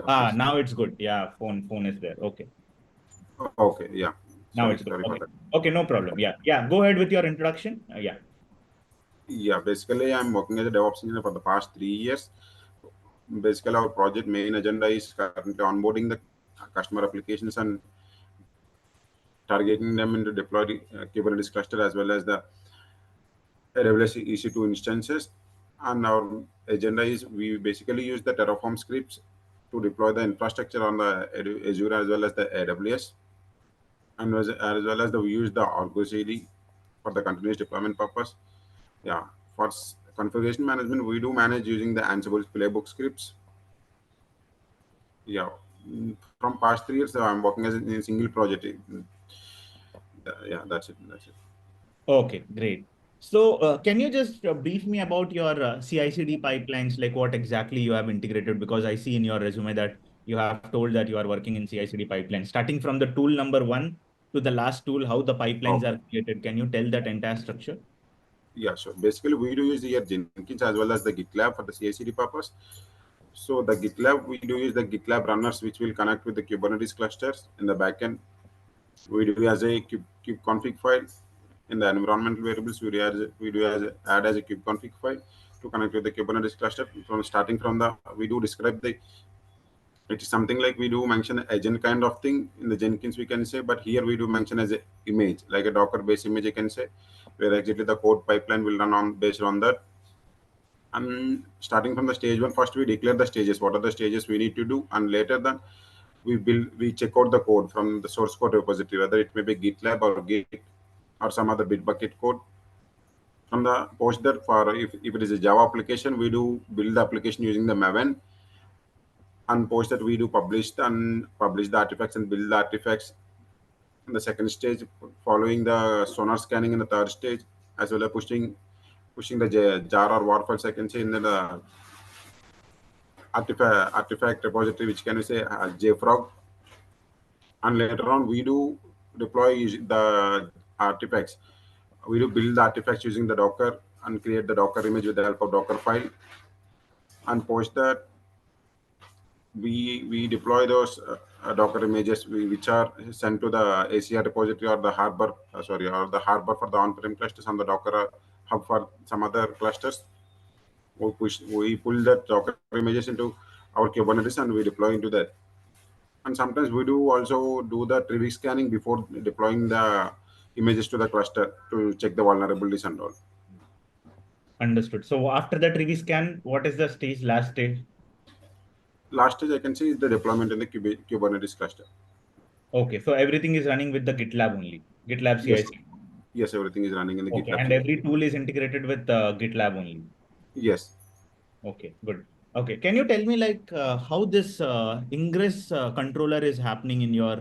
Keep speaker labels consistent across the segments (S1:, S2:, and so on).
S1: Please.
S2: Now it's good. Yeah, phone is there. Okay.
S1: Okay, yeah.
S2: Now
S1: Sorry,
S2: it's good.
S1: sorry for
S2: Okay.
S1: that.
S2: Okay, no problem. Yeah. Yeah. Go ahead with your introduction. Yeah.
S1: Yeah, basically, I'm working as a DevOps engineer for the past 3 years. Basically, our project main agenda is currently onboarding the customer applications and targeting them into deployed Kubernetes cluster as well as the AWS EC2 instances. And our agenda is we basically use the Terraform scripts to deploy the infrastructure on the Azure as well as the AWS, and as well as we use the Argo CD for the continuous deployment purpose. Yeah, for configuration management, we do manage using the Ansible playbook scripts. Yeah, from past 3 years, I'm working as in a single project. Yeah, that's it. That's it.
S2: Okay, great. So, can you just brief me about your CI/CD pipelines, like what exactly you have integrated? Because I see in your resume that you have told that you are working in CI/CD pipelines, starting from the tool number one to the last tool, how the pipelines
S1: Okay.
S2: are created. Can you tell that entire structure?
S1: Yeah, so basically, we do use here Jenkins as well as the GitLab for the CI/CD purpose. So the GitLab, we do use the GitLab runners, which will connect with the Kubernetes clusters in the backend. We do as a kubeconfig file in the environmental variables. We do add as a kubeconfig file to connect with the Kubernetes cluster. From starting from the, we do describe the. It is something like we do mention agent kind of thing in the Jenkins, we can say, but here we do mention as a image, like a Docker based image, I can say, where exactly the code pipeline will run on based on that. And starting from the stage one, first we declare the stages, what are the stages we need to do, and later then we check out the code from the source code repository, whether it may be GitLab or Git or some other Bitbucket code. From the post that, for if it is a Java application, we do build the application using the Maven, and post that we do publish the artifacts and build the artifacts in the second stage, following the sonar scanning in the third stage, as well as pushing the jar or war files, I can say, in the artifact repository, which can we say JFrog. And later on we do deploy the artifacts. We do build the artifacts using the Docker and create the Docker image with the help of Docker file, and post that we deploy those Docker images, which are sent to the ACR repository or the harbor for the on-prem clusters, on the Docker hub for some other clusters. We pull that Docker images into our Kubernetes and we deploy into that. And sometimes we do also do the tree scanning before deploying the images to the cluster to check the vulnerabilities and all.
S2: Understood. So after that review scan, what is the stage, last stage?
S1: Last stage I can say is the deployment in the Kubernetes cluster.
S2: Okay, so everything is running with the GitLab only, GitLab
S1: Yes,
S2: CI/CD.
S1: yes, everything is running in the
S2: Okay,
S1: GitLab
S2: and
S1: CI.
S2: every tool is integrated with GitLab only.
S1: Yes.
S2: Okay, good. Okay, can you tell me like how this ingress controller is happening in your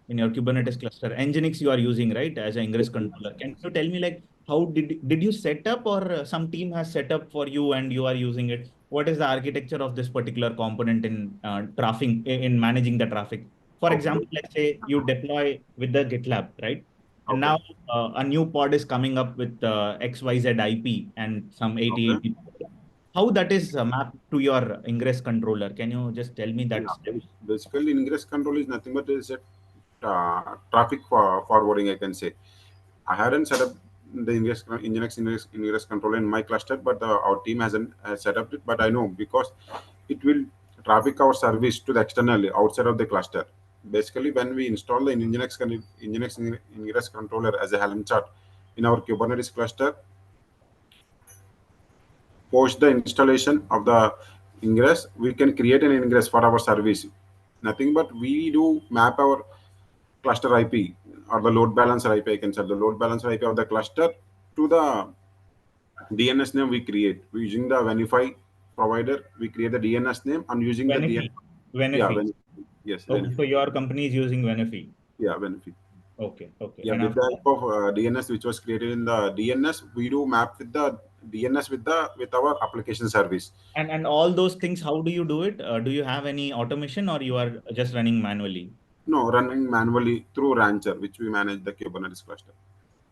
S2: Kubernetes cluster? Nginx you are using, right, as an ingress controller. Can you tell me like how did you set up, or some team has set up for you and you are using it? What is the architecture of this particular component in traffic, in managing the traffic? For
S1: Okay.
S2: example, let's say you deploy with the GitLab, right? And
S1: Okay.
S2: now a new pod is coming up with XYZ IP and some
S1: Okay.
S2: 8080. How that is mapped to your ingress controller? Can you just tell me that
S1: Yeah.
S2: steps?
S1: Basically, ingress control is nothing but is a traffic forwarding, I can say. I hadn't set up the ingress controller in my cluster, but our team hasn't has set up it. But I know because it will traffic our service to the externally outside of the cluster. Basically, when we install the Nginx ingress controller as a Helm chart in our Kubernetes cluster, post the installation of the ingress, we can create an ingress for our service. Nothing but we do map our cluster IP or the load balancer IP. I can set the load balancer IP of the cluster to the DNS name we create. We using the Venafi provider, we create the DNS name and using the DNS.
S2: Venafi.
S1: Yeah,
S2: Venafi.
S1: yes,
S2: Okay, so
S1: Venafi.
S2: your company is using Venafi.
S1: Yeah, Venafi.
S2: Okay, okay.
S1: Yeah,
S2: And
S1: with the
S2: after that,
S1: help of DNS, which was created in the DNS, we do map with the DNS with our application service.
S2: and all those things, how do you do it? Do you have any automation or you are just running manually?
S1: No, running manually through Rancher, which we manage the Kubernetes cluster.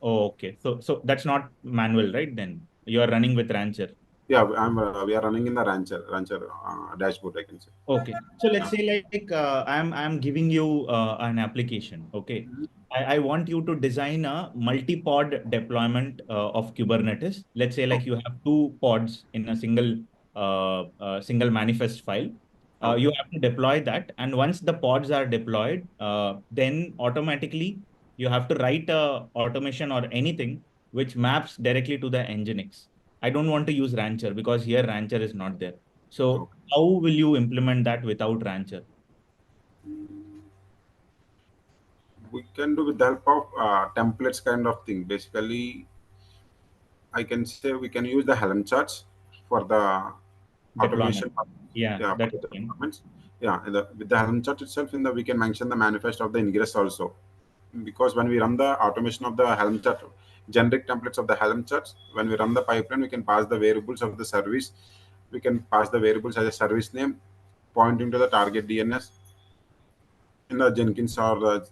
S2: Oh, okay. So that's not manual, right? Then you are running with Rancher.
S1: Yeah, we are running in the rancher dashboard, I can say.
S2: Okay. So let's say like I'm giving you an application. Okay. I want you to design a multi-pod deployment of Kubernetes. Let's say like
S1: Okay.
S2: you have two pods in a single manifest file. You
S1: Okay.
S2: have to deploy that, and once the pods are deployed, then automatically you have to write a automation or anything which maps directly to the Nginx. I don't want to use Rancher because here Rancher is not there. So
S1: Okay.
S2: how will you implement that without Rancher?
S1: We can do with the help of templates kind of thing. Basically, I can say we can use the Helm charts for the
S2: Deployment.
S1: automation.
S2: Yeah,
S1: Yeah, for
S2: that's
S1: the
S2: fine.
S1: deployments. Yeah, with the Helm chart itself, we can mention the manifest of the ingress also. Because when we run the automation of the Helm chart, generic templates of the Helm charts, when we run the pipeline, we can pass the variables of the service. We can pass the variables as a service name pointing to the target DNS in the Jenkins or the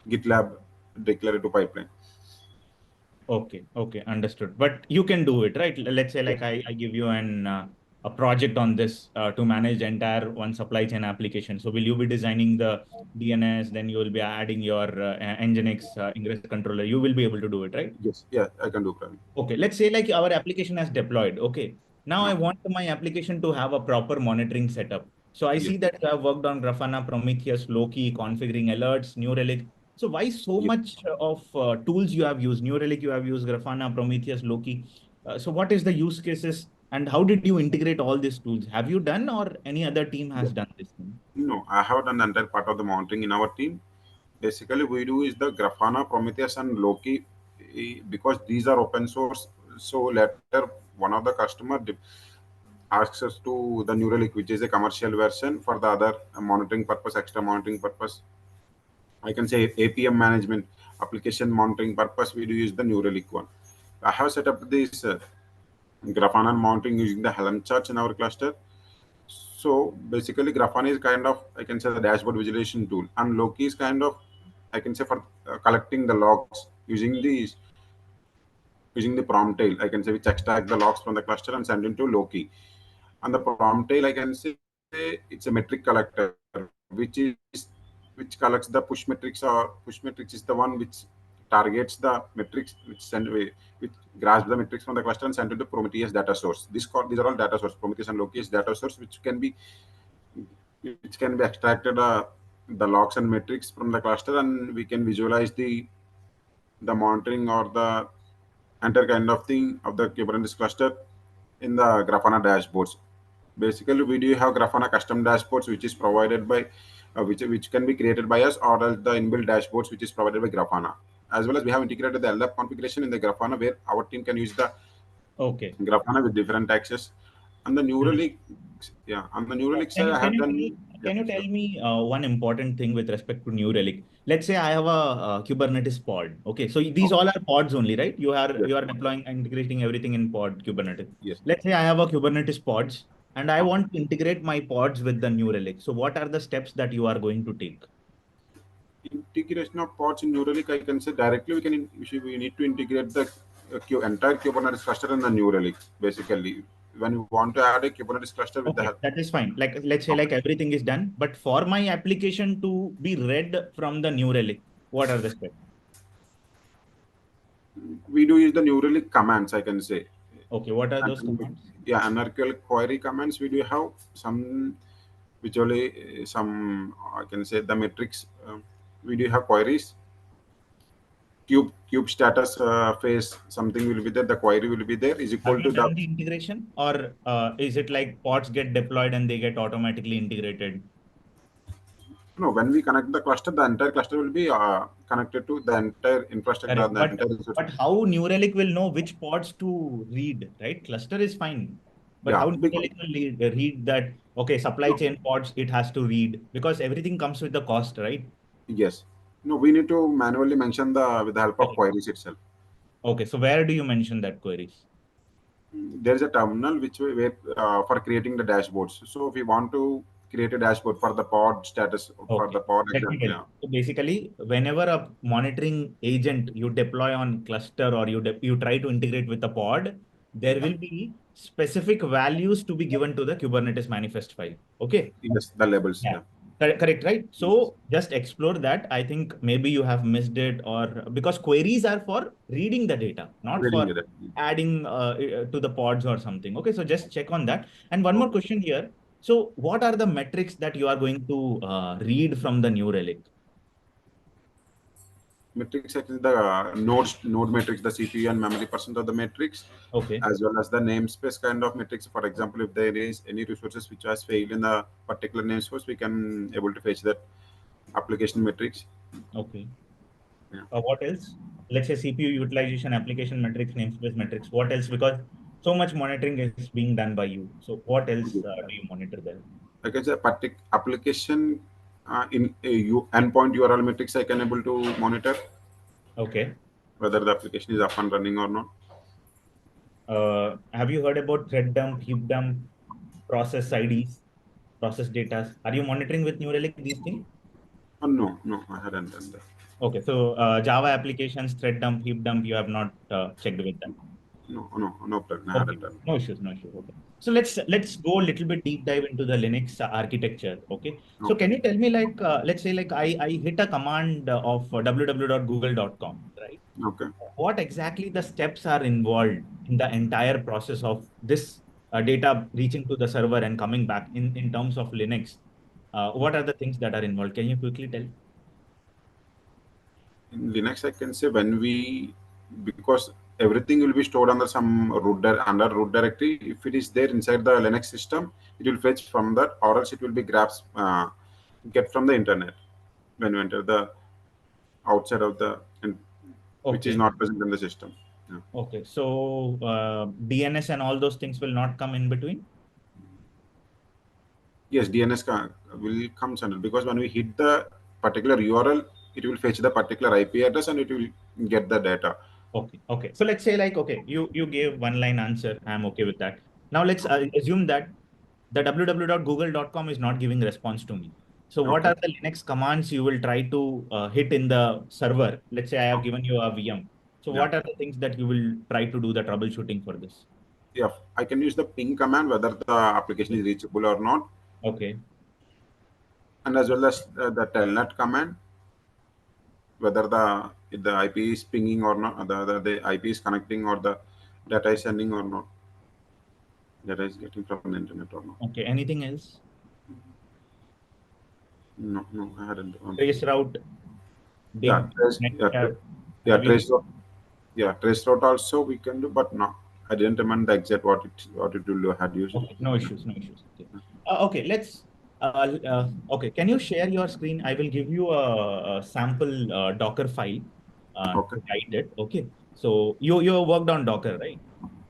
S1: GitLab declarative pipeline.
S2: Okay, okay, understood. But you can do it, right? Let's say like
S1: Yes.
S2: I give you a project on this to manage the entire one supply chain application. So will you be designing the DNS? Then you will be adding your Nginx ingress controller. You will be able to do it, right?
S1: Yes. Yeah, I can do Praveen.
S2: Okay, let's say like our application has deployed. Okay, now I
S1: Okay.
S2: want my application to have a proper monitoring setup. So I
S1: Yes.
S2: see that you have worked on Grafana, Prometheus, Loki, configuring alerts, New Relic. So why so
S1: Yes.
S2: much of tools you have used? New Relic you have used, Grafana, Prometheus, Loki. So what is the use cases and how did you integrate all these tools? Have you done or any other team has
S1: Yes.
S2: done this thing?
S1: No, I have done the entire part of the monitoring in our team. Basically, we do is the Grafana, Prometheus, and Loki because these are open source. So later, one of the customer asks us to the New Relic, which is a commercial version for the other monitoring purpose, extra monitoring purpose. I can say APM management, application monitoring purpose. We do use the New Relic one. I have set up this Grafana monitoring using the Helm charts in our cluster. So basically, Grafana is kind of, I can say, the dashboard visualization tool, and Loki is kind of, I can say, for collecting the logs using the prompt tail. I can say which extract the logs from the cluster and send into Loki. And the prompt tail, I can say, it's a metric collector, which collects the push metrics, or push metrics is the one which targets the metrics, which grabs the metrics from the cluster and send into Prometheus data source. These are all data source. Prometheus and Loki is data source, which can be extracted the logs and metrics from the cluster, and we can visualize the monitoring or the entire kind of thing of the Kubernetes cluster in the Grafana dashboards. Basically, we do have Grafana custom dashboards, which is provided by which can be created by us, or else the inbuilt dashboards, which is provided by Grafana. As well as we have integrated the LDAP configuration in the Grafana, where our team can use the
S2: Okay.
S1: Grafana with different access. And the Neuralink, yeah, on the Neuralink
S2: Can
S1: side,
S2: you
S1: I
S2: can
S1: have
S2: you
S1: done.
S2: tell
S1: Yeah,
S2: can you tell
S1: sure.
S2: me one important thing with respect to New Relic? Let's say I have a, Kubernetes pod. Okay, so these
S1: Okay.
S2: all are pods only, right?
S1: Yes.
S2: You are deploying and integrating everything in pod Kubernetes.
S1: Yes.
S2: Let's say I have a Kubernetes pods and I
S1: Okay.
S2: want to integrate my pods with the New Relic. So what are the steps that you are going to take?
S1: Integration of pods in Neuralink, I can say directly we need to integrate the entire Kubernetes cluster in the Neuralink. Basically, when you want to add a Kubernetes cluster with the
S2: Okay,
S1: help.
S2: that is fine. Like let's say
S1: Okay.
S2: like everything is done, but for my application to be read from the New Relic, what are the steps?
S1: We do use the Neuralink commands, I can say.
S2: Okay, what are
S1: And
S2: those commands?
S1: yeah, anarchical query commands. We do have some visually some, I can say, the metrics. We do have queries. Cube status phase something will be there. The query will be there is
S2: Have
S1: equal
S2: you
S1: to the.
S2: done the integration or is it like pods get deployed and they get automatically integrated?
S1: No, when we connect the cluster, the entire cluster will be connected to the entire infrastructure,
S2: Correct.
S1: the entire resource.
S2: But how New Relic will know which pods to read, right? Cluster is fine. But
S1: Yeah,
S2: how New Relic will read that, okay, supply
S1: no,
S2: chain pods, it has to read because everything comes with the cost, right?
S1: yes, no, we need to manually mention the with the help of
S2: Correct.
S1: queries itself.
S2: Okay, so where do you mention that queries?
S1: There is a terminal which we wait for creating the dashboards. So if we want to create a dashboard for the pod status, for the
S2: Okay,
S1: pod
S2: let me
S1: example,
S2: tell
S1: yeah,
S2: you. So basically, whenever a monitoring agent you deploy on cluster or you try to integrate with a pod, there will be specific values to be given to the Kubernetes manifest file. Okay.
S1: Yes, the labels.
S2: Yeah.
S1: Yeah.
S2: Correct, right?
S1: Yes.
S2: So just explore that. I think maybe you have missed it, or because queries are for reading the data, not
S1: Reading
S2: for
S1: it.
S2: adding to the pods or something. Okay, so just check on that. And one more
S1: Okay.
S2: question here. So what are the metrics that you are going to read from the new relic?
S1: Metrics actually the node metrics, the CPU and memory percent of the metrics,
S2: Okay.
S1: as well as the namespace kind of metrics. For example, if there is any resources which has failed in a particular namespace, we can able to fetch that application metrics.
S2: Okay.
S1: Yeah.
S2: What else? Let's say CPU utilization, application metrics, namespace metrics. What else? Because so much monitoring is being done by you. So what else do you monitor there?
S1: I can say application in a endpoint URL metrics I can able to monitor
S2: Okay.
S1: whether the application is up and running or not.
S2: Have you heard about thread dump, heap dump, process IDs, process data? Are you monitoring with New Relic these things?
S1: Oh, no, no, I hadn't done that.
S2: Okay, so Java applications, thread dump, heap dump, you have not checked with them.
S1: No, no, no problem. I
S2: Okay,
S1: hadn't done.
S2: no issues, no issues. Okay, so let's go a little bit deep dive into the Linux architecture. Okay, so
S1: Okay,
S2: can you tell me like let's say like I hit a command of www.google.com, right?
S1: okay.
S2: What exactly the steps are involved in the entire process of this data reaching to the server and coming back in terms of Linux? What are the things that are involved? Can you quickly tell?
S1: In Linux, I can say when we, because everything will be stored under some under root directory. If it is there inside the Linux system, it will fetch from that, or else it will be grabs get from the internet when you enter the outside of the and which is
S2: Okay,
S1: not present in the system. Yeah.
S2: okay. So DNS and all those things will not come in between?
S1: Yes, DNS will comes under because when we hit the particular URL, it will fetch the particular IP address and it will get the data.
S2: Okay, okay. So let's say like, okay, you gave one line answer. I'm okay with that. Now let's assume that the www.google.com is not giving response to me. So what
S1: Okay.
S2: are the Linux commands you will try to hit in the server? Let's say I have given you a VM. So
S1: Yeah.
S2: what are the things that you will try to do the troubleshooting for this?
S1: Yeah. I can use the ping command whether the application
S2: Okay.
S1: is reachable or not,
S2: Okay.
S1: and as well as the telnet command whether the IP is pinging or not, the IP is connecting or the data is sending or not, data is getting from the internet or not.
S2: Okay. Anything else?
S1: No, no, I hadn't.
S2: Trace route,
S1: Yeah,
S2: dig,
S1: trace, yeah,
S2: netcat.
S1: yeah,
S2: Have you?
S1: trace route. Yeah, trace route also we can do, but no, I didn't remember the exact what it will do had used.
S2: Okay. No issues. No issues. Okay. Okay. Okay. Can you share your screen? I will give you a sample Docker file
S1: Okay.
S2: to guide it. Okay. So you worked on Docker, right?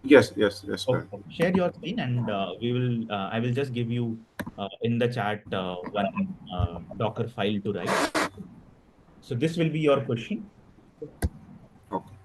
S1: Yes, yes, yes,
S2: Okay.
S1: correct.
S2: Share your screen and we will. I will just give you in the chat one Docker file to write. So this will be your question.
S1: Okay.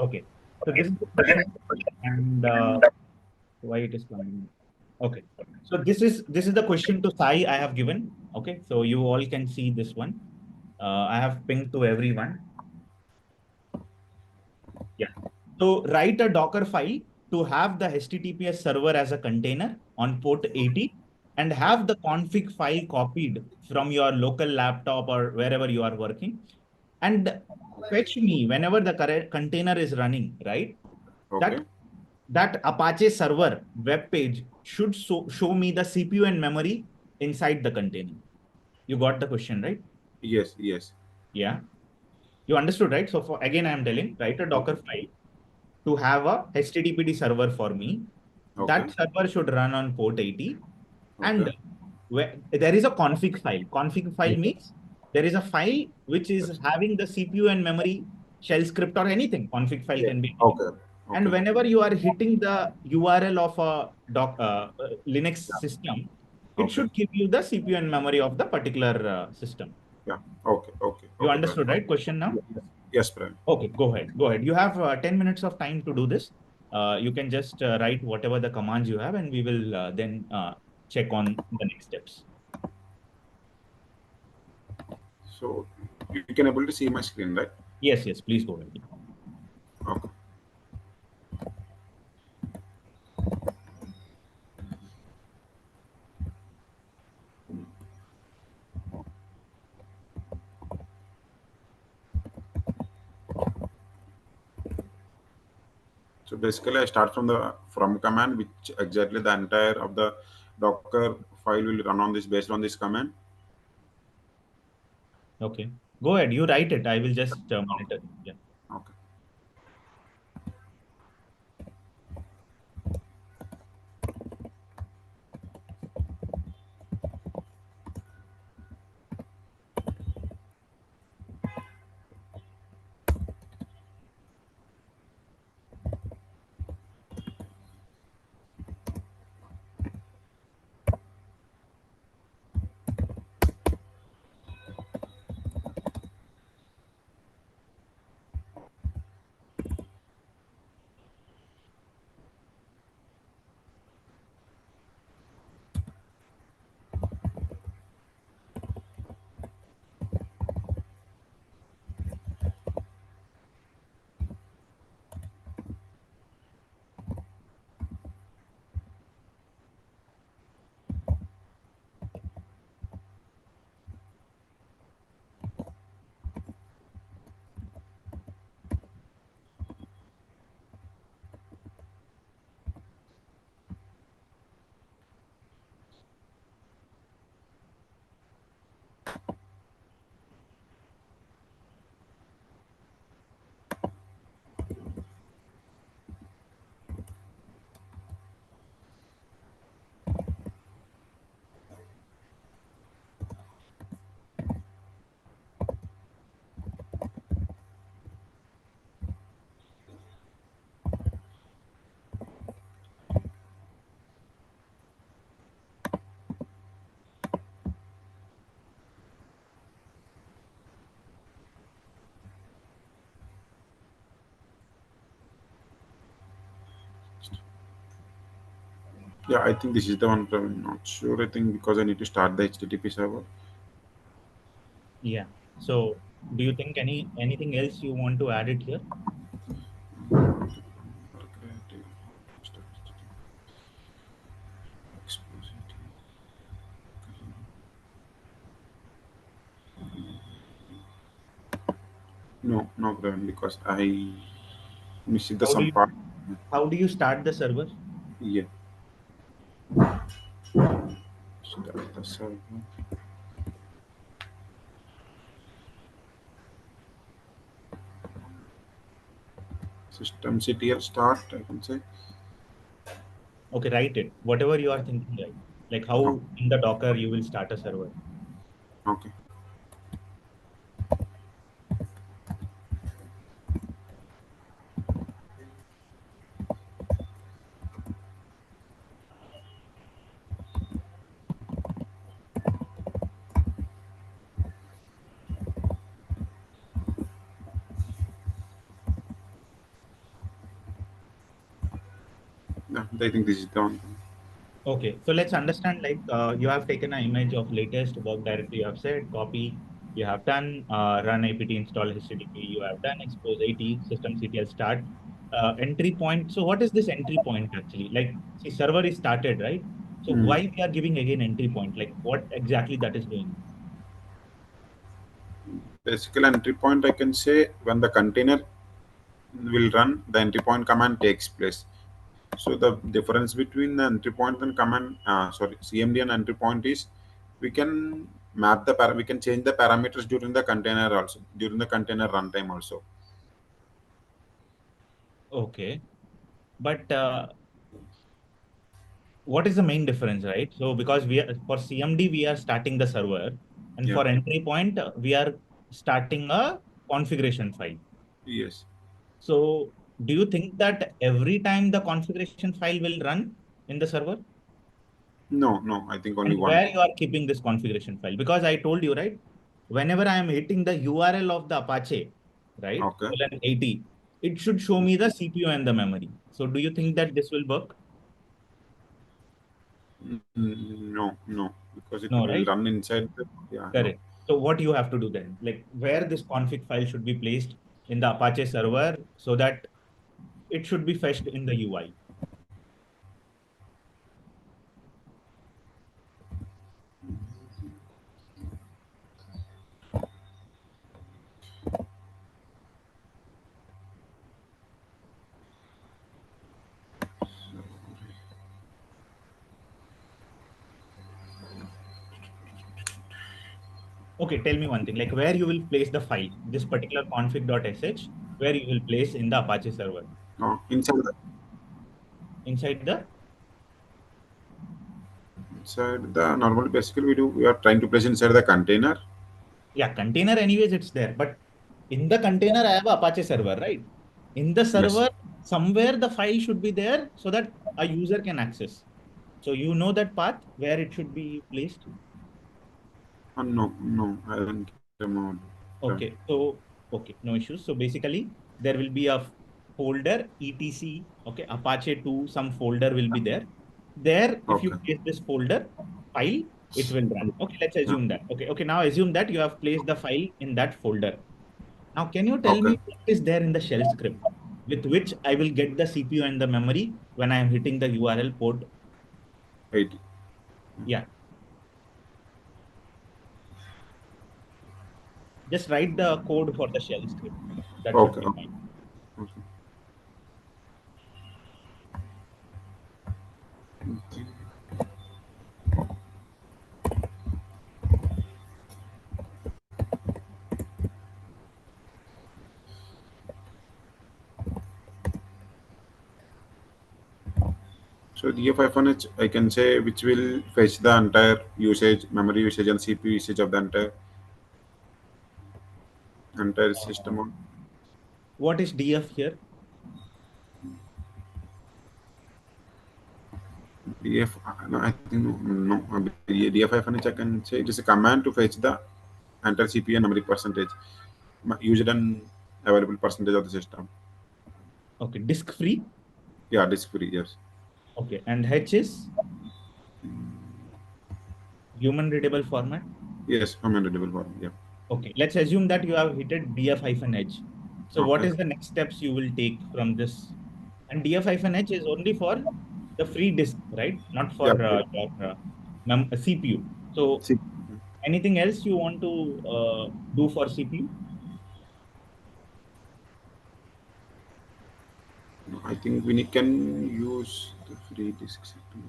S2: Okay. So this is the question, and why it is coming. Okay. So this is the question to Sai I have given. Okay. So you all can see this one. I have pinged to everyone. Yeah. So write a Docker file to have the HTTPS server as a container on port 80 and have the config file copied from your local laptop or wherever you are working. And fetch me whenever the correct container is running, right?
S1: Okay.
S2: That that Apache server web page should show me the CPU and memory inside the container. You got the question, right?
S1: Yes, yes.
S2: Yeah. You understood, right? So for again, I am telling, write a Docker file to have a HTTPD server for me.
S1: Okay.
S2: That server should run on port 80. And
S1: Okay.
S2: there is a config file. Config file means there is a file which is
S1: Yes.
S2: having the CPU and memory shell script or anything. Config file
S1: Yeah.
S2: can be anything.
S1: Okay.
S2: And
S1: Okay.
S2: whenever you are hitting the URL of a Linux
S1: Yeah.
S2: system, it
S1: Okay.
S2: should give you the CPU and memory of the particular system.
S1: Yeah. Okay. Okay.
S2: You
S1: Okay, Brian.
S2: understood, right? Question now?
S1: Yes. Yes, Brian.
S2: Okay, go ahead. Go ahead. You have 10 minutes of time to do this. You can just write whatever the commands you have, and we will then check on the next steps.
S1: So you can able to see my screen, right?
S2: Yes, yes, please go ahead.
S1: Okay. So basically, I start from the from command, which exactly the entire of the Docker file will run on this based on this command.
S2: Okay, go ahead. You write it. I will just
S1: Okay.
S2: monitor it. Yeah.
S1: Okay. Yeah, I think this is the one. I'm not sure. I think because I need to start the HTTP server.
S2: Yeah. So, do you think anything else you want to add it here?
S1: Okay. No, no, Brian, because I missed the
S2: How do
S1: some
S2: you
S1: part.
S2: how do you start the server?
S1: Yeah. Start the server. Systemctl start, I can say.
S2: Okay, write it. Whatever you are thinking, right? Like
S1: Oh,
S2: how in the Docker you will start a server.
S1: okay. Yeah, I think this is the one.
S2: Okay, so let's understand like you have taken an image of latest work directory you have said, copy, you have done run apt install HTTP, you have done expose 80, systemctl start, entry point. So what is this entry point actually? Like, see, server is started, right? So
S1: Hmm.
S2: why we are giving again entry point? Like what exactly that is doing?
S1: Basically, entry point, I can say when the container will run, the entry point command takes place. So the difference between the entry point and command, sorry, CMD and entry point is we can map we can change the parameters during the container also, during the container runtime also.
S2: Okay. But what is the main difference, right? So because we are for CMD, we are starting the server, and
S1: Yeah.
S2: for entry point, we are starting a configuration file.
S1: Yes.
S2: So do you think that every time the configuration file will run in the server?
S1: No, no, I think only
S2: And
S1: one.
S2: where you are keeping this configuration file? Because I told you, right? Whenever I am hitting the URL of the Apache, right,
S1: Okay.
S2: -80, it should show me the CPU and the memory. So do you think that this will work?
S1: No, no, because it
S2: No,
S1: will
S2: right?
S1: run inside the, yeah, no.
S2: Correct. So what you have to do then, like where this config file should be placed in the Apache server so that it should be fetched in the UI. Okay, tell me one thing, like where you will place the file, this particular config.sh, where you will place in the Apache server.
S1: No, inside the normal, basically we are trying to place inside the container.
S2: Yeah, container anyways, it's there. But in the container, I have Apache server, right? In the
S1: Yes.
S2: server, somewhere the file should be there so that a user can access. So you know that path where it should be placed.
S1: No, no, I don't care about that.
S2: Okay, no issues. So basically, there will be a folder etc. Okay, Apache 2, some folder will be there. There, if you
S1: Okay.
S2: place this folder file, it will run. Okay, let's
S1: Yeah.
S2: assume that. Okay, now assume that you have placed the file in that folder. Now, can you tell
S1: Okay.
S2: me what is there in the shell script with which I will get the CPU and the memory when I am hitting the URL port?
S1: 80.
S2: Yeah, just write the code for the shell script. That should
S1: Okay.
S2: be
S1: Okay.
S2: fine.
S1: Okay. So DF5 I can say which will fetch the entire usage, memory usage, and CPU usage of the entire
S2: Uh,
S1: system.
S2: what is DF here?
S1: DF, no, I think no. DF5 I can say it is a command to fetch the entire CPU and memory percentage, used and available percentage of the system.
S2: Okay, disk free.
S1: Yeah, disk free. Yes.
S2: Okay, and H is human readable format.
S1: Yes, command readable form. Yeah.
S2: Okay, let's assume that you have hit DF-H. So what
S1: Okay.
S2: is the next steps you will take from this? And DF-H is only for the free disk, right? Not for
S1: Yeah.
S2: your CPU. So
S1: See,
S2: anything else you want to do for CPU?
S1: I think we can use the free disk system.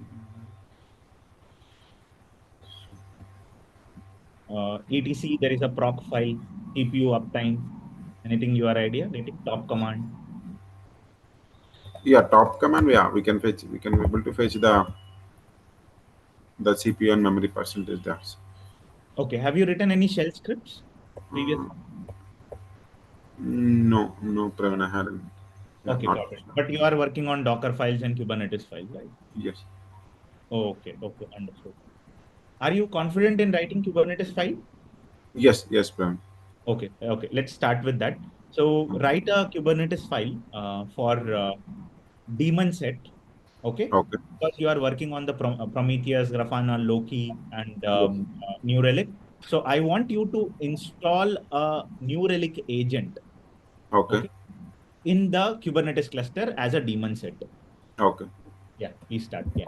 S2: etc. There is a proc file, CPU uptime. Anything your idea? Getting top command.
S1: Yeah, top command. Yeah, we can fetch. We can be able to fetch the CPU and memory percentage. That's
S2: Okay, have you written any shell scripts
S1: uh,
S2: previously?
S1: no, no, Praveen, I hadn't. Yeah,
S2: Okay,
S1: not.
S2: got it. But you are working on Docker files and Kubernetes files, right?
S1: Yes.
S2: Okay, understood. Are you confident in writing Kubernetes file?
S1: Yes, yes, Praveen.
S2: Okay. Let's start with that. So write a Kubernetes file for DaemonSet. Okay,
S1: Okay.
S2: because you are working on the Prometheus, Grafana, Loki, and
S1: Yes.
S2: New Relic. So I want you to install a New Relic agent.
S1: Okay.
S2: Okay, in the Kubernetes cluster as a daemon set.
S1: Okay.
S2: Yeah, please start. Yeah.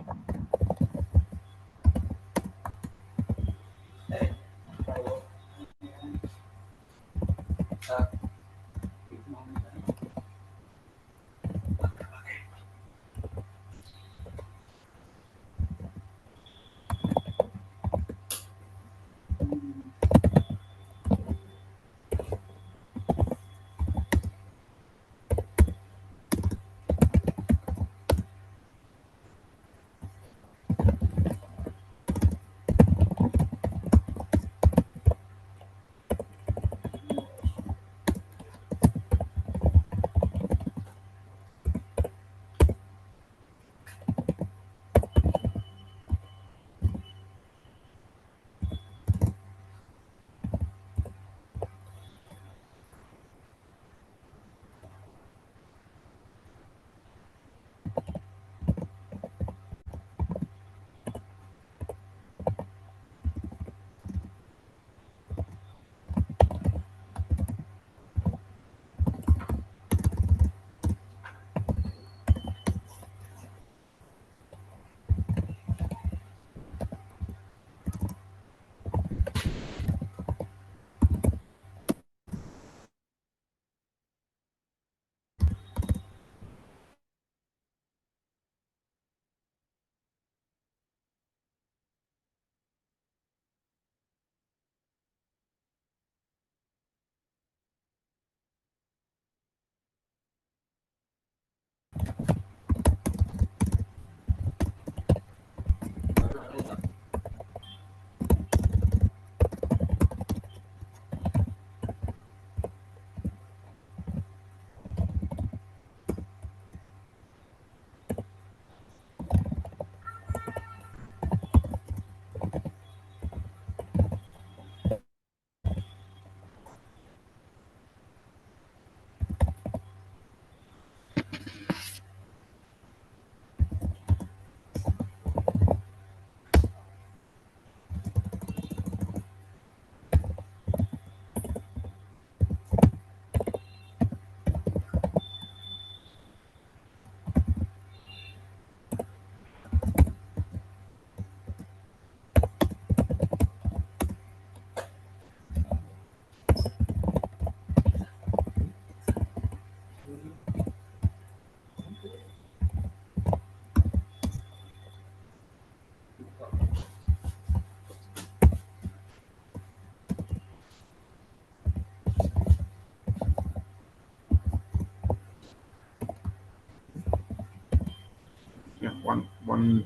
S1: One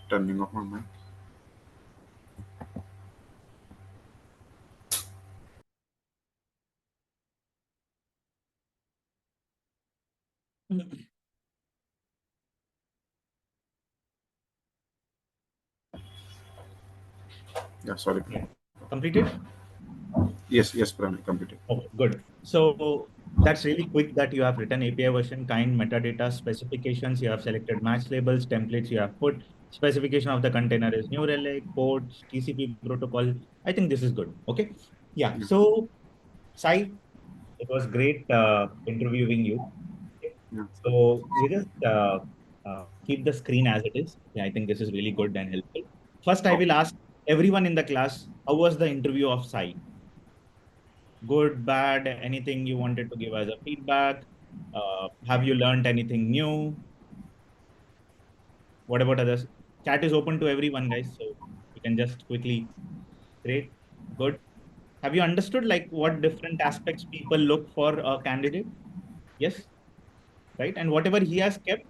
S1: turning off my mic. Yeah, sorry.
S2: Yeah. Completed?
S1: Yes, Pranay, completed.
S2: Okay, good. So that's really quick that you have written API version, kind, metadata, specifications, you have selected match labels, templates you have put, specification of the container is New Relic, ports, TCP protocol. I think this is good. Okay. Yeah.
S1: Yeah,
S2: So Sai, it was great interviewing you. Okay.
S1: yeah,
S2: So you just keep the screen as it is. Yeah, I think this is really good and helpful. First, I will
S1: okay.
S2: ask everyone in the class, how was the interview of Sai? Good, bad, anything you wanted to give as a feedback? Have you learned anything new? What about others? Chat is open to everyone, guys. So you can just quickly. Great, good. Have you understood like what different aspects people look for a candidate? Yes, right. And whatever he has kept,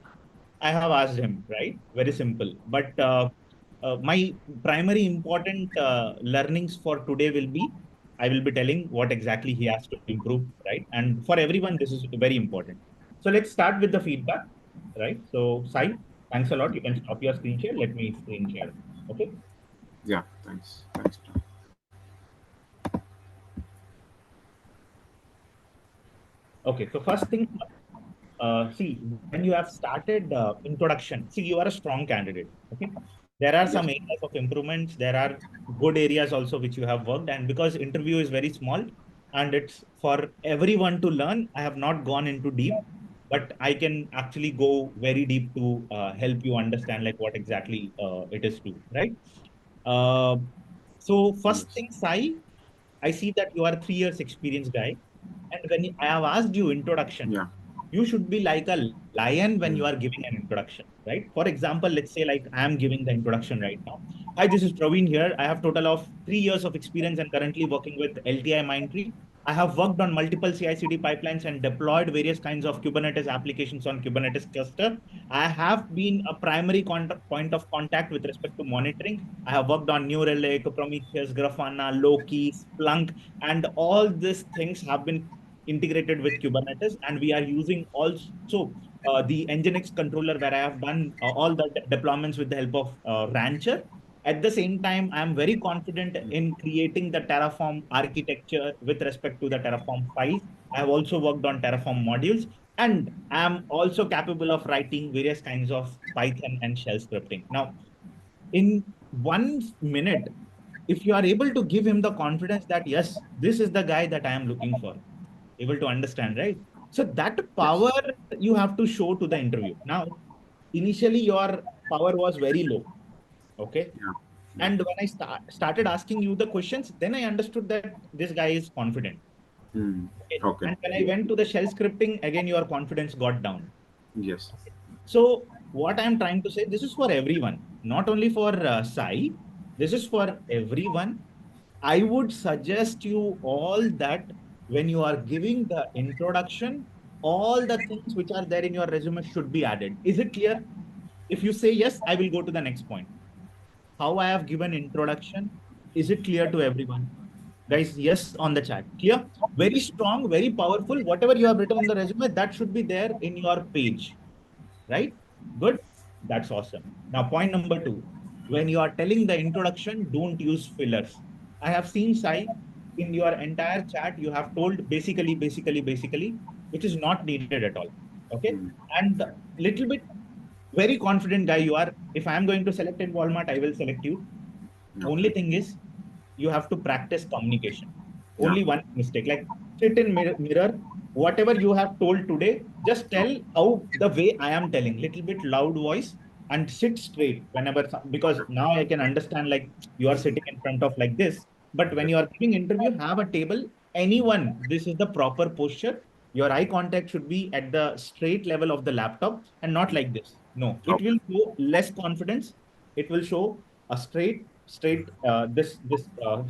S2: I have asked him, right? Very simple. But my primary important learnings for today will be I will be telling what exactly he has to improve, right? And for everyone, this is very important. So let's start with the feedback, right? So, Sai, thanks a lot. You can stop your screen share. Let me screen share. Okay.
S1: Yeah, thanks.
S2: Okay. So, first thing, see, when you have started introduction, see, you are a strong candidate. Okay. There are some
S1: Yes.
S2: areas of improvements. There are good areas also which you have worked. And because interview is very small and it's for everyone to learn, I have not gone into deep, but I can actually go very deep to help you understand like what exactly it is to, right? Uh, so first
S1: Yes.
S2: thing, Sai, I see that you are 3 years experienced guy. And when I have asked you introduction,
S1: Yeah.
S2: you should be like a lion when
S1: Mm.
S2: you are giving an introduction, right? For example, let's say like I am giving the introduction right now. Hi, this is Praveen here. I have total of 3 years of experience and currently working with LTI Mindtree. I have worked on multiple CI/CD pipelines and deployed various kinds of Kubernetes applications on Kubernetes cluster. I have been a primary point of contact with respect to monitoring. I have worked on New Relic, Prometheus, Grafana, Loki, Splunk, and all these things have been integrated with Kubernetes. And we are using also the Nginx controller where I have done all the deployments with the help of Rancher. At the same time, I'm very confident in creating the Terraform architecture with respect to the Terraform files. I have also worked on Terraform modules, and I'm also capable of writing various kinds of Python and shell scripting. Now, in 1 minute, if you are able to give him the confidence that, yes, this is the guy that I am looking for, able to understand, right? So that
S1: Yes.
S2: power you have to show to the interview. Now, initially, your power was very low. Okay.
S1: Yeah. Yeah.
S2: And when I started asking you the questions, then I understood that this guy is confident.
S1: Mm.
S2: Okay.
S1: Okay.
S2: And when I went to the shell scripting, again, your confidence got down.
S1: Yes.
S2: So, what I'm trying to say, this is for everyone, not only for Sai, this is for everyone. I would suggest you all that when you are giving the introduction, all the things which are there in your resume should be added. Is it clear? If you say yes, I will go to the next point. How I have given introduction, is it clear to everyone? Guys, yes on the chat. Clear? Very strong, very powerful. Whatever you have written in the resume, that should be there in your page, right? Good. That's awesome. Now, point number two, when you are telling the introduction, don't use fillers. I have seen Sai in your entire chat, you have told basically, which is not needed at all. Okay.
S1: Mm.
S2: And little bit very confident guy you are. If I am going to select in Walmart, I will select you. Only
S1: Okay.
S2: thing is, you have to practice communication.
S1: Yeah.
S2: Only one mistake. Like sit in mirror, whatever you have told today, just tell how the way I am telling, little bit loud voice and sit straight whenever, because now I can understand like you are sitting in front of like this. But when
S1: Yes.
S2: you are giving interview, have a table, anyone, this is the proper posture. Your eye contact should be at the straight level of the laptop and not like this. No, it
S1: Okay.
S2: will show less confidence. It will show a straight this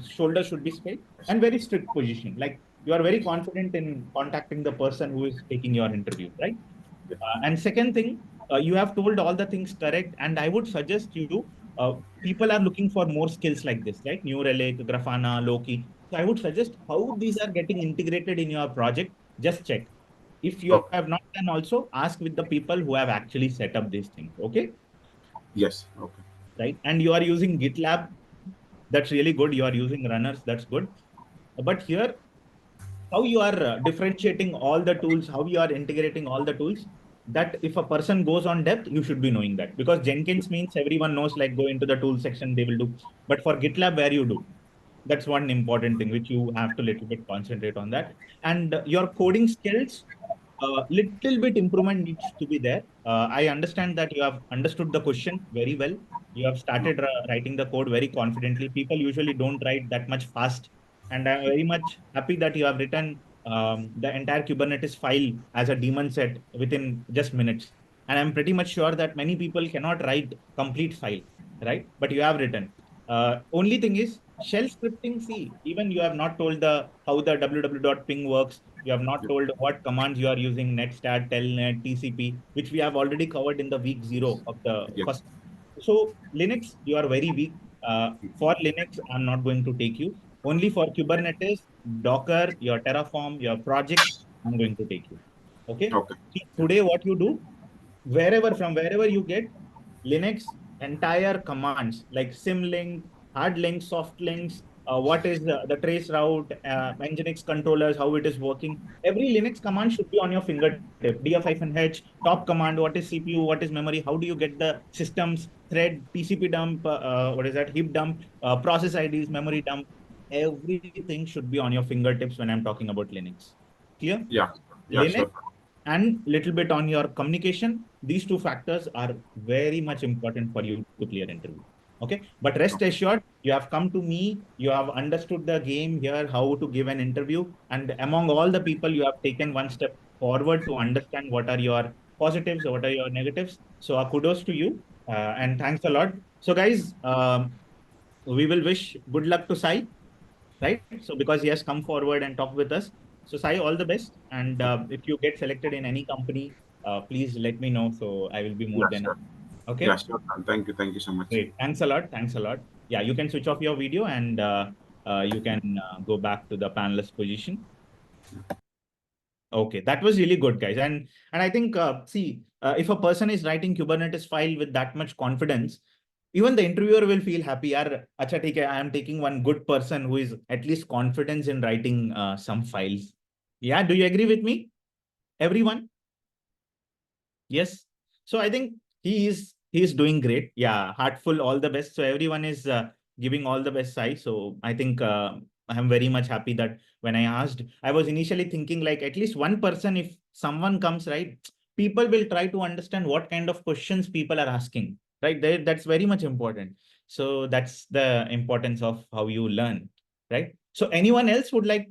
S2: shoulder should be straight and very strict position, like you are very confident in contacting the person who is taking your interview, right?
S1: Yeah.
S2: And second thing, You have told all the things correct, and I would suggest you, people are looking for more skills like this, right? New Relic, Grafana, Loki. So I would suggest how these are getting integrated in your project. Just check. If you
S1: Okay.
S2: have not done also, ask with the people who have actually set up these things. Okay.
S1: Yes. Okay.
S2: Right. And you are using GitLab. That's really good. You are using runners. That's good. But here, how you are differentiating all the tools, how you are integrating all the tools, that if a person goes on depth, you should be knowing that, because Jenkins means everyone knows, like go into the tool section, they will do. But for GitLab, where you do, that's one important thing which you have to little bit concentrate on that. And your coding skills, little bit improvement needs to be there. I understand that you have understood the question very well. You have started writing the code very confidently. People usually don't write that much fast, and I'm very much happy that you have written the entire Kubernetes file as a daemon set within just minutes. And I'm pretty much sure that many people cannot write complete file, right? But you have written. Only thing is shell scripting. See, even you have not told the how the www.ping works. You have not
S1: Yeah.
S2: told what commands you are using, netstat, telnet, TCP, which we have already covered in the week 0 of the
S1: Yes.
S2: first. So Linux, you are very weak. For Linux, I'm not going to take you. Only for Kubernetes, Docker, your Terraform, your projects, I'm going to take you. Okay.
S1: Okay.
S2: See,
S1: Yeah.
S2: today, what you do, wherever you get Linux, entire commands like symlink, hard links, soft links, what is the trace route, nginx controllers, how it is working. Every Linux command should be on your fingertip. df-h, top command, what is CPU, what is memory, how do you get the systems, thread, TCP dump, what is that, heap dump, process IDs, memory dump. Everything should be on your fingertips when I'm talking about Linux. Clear?
S1: Yeah. Yeah.
S2: Linux
S1: Sure.
S2: and little bit on your communication. These two factors are very much important for you to clear interview. Okay. But rest
S1: Okay.
S2: assured, you have come to me, you have understood the game here, how to give an interview. And among all the people, you have taken one step forward to understand what are your positives, what are your negatives. So kudos to you. And thanks a lot. So guys, we will wish good luck to Sai, right? So because he has come forward and talked with us. So Sai, all the best. And if you get selected in any company, please let me know. So I will be more
S1: Yeah.
S2: than
S1: Sure. Yeah.
S2: okay.
S1: Sure. Thank you. Thank you so much.
S2: Great. Thanks a lot. Thanks a lot. Yeah, you can switch off your video and you can go back to the panelist position. Okay, that was really good, guys. And I think, see, if a person is writing Kubernetes file with that much confidence, even the interviewer will feel happy. Yaar, acha, theek hai, I am taking one good person who is at least confident in writing some files. Yeah, do you agree with me, everyone? Yes. So I think he is doing great. Yeah, heartful, all the best. So everyone is giving all the best, Sai. So I think I'm very much happy that when I asked, I was initially thinking like at least one person, if someone comes, right, people will try to understand what kind of questions people are asking, right? That's very much important. So that's the importance of how you learn, right? So anyone else would like to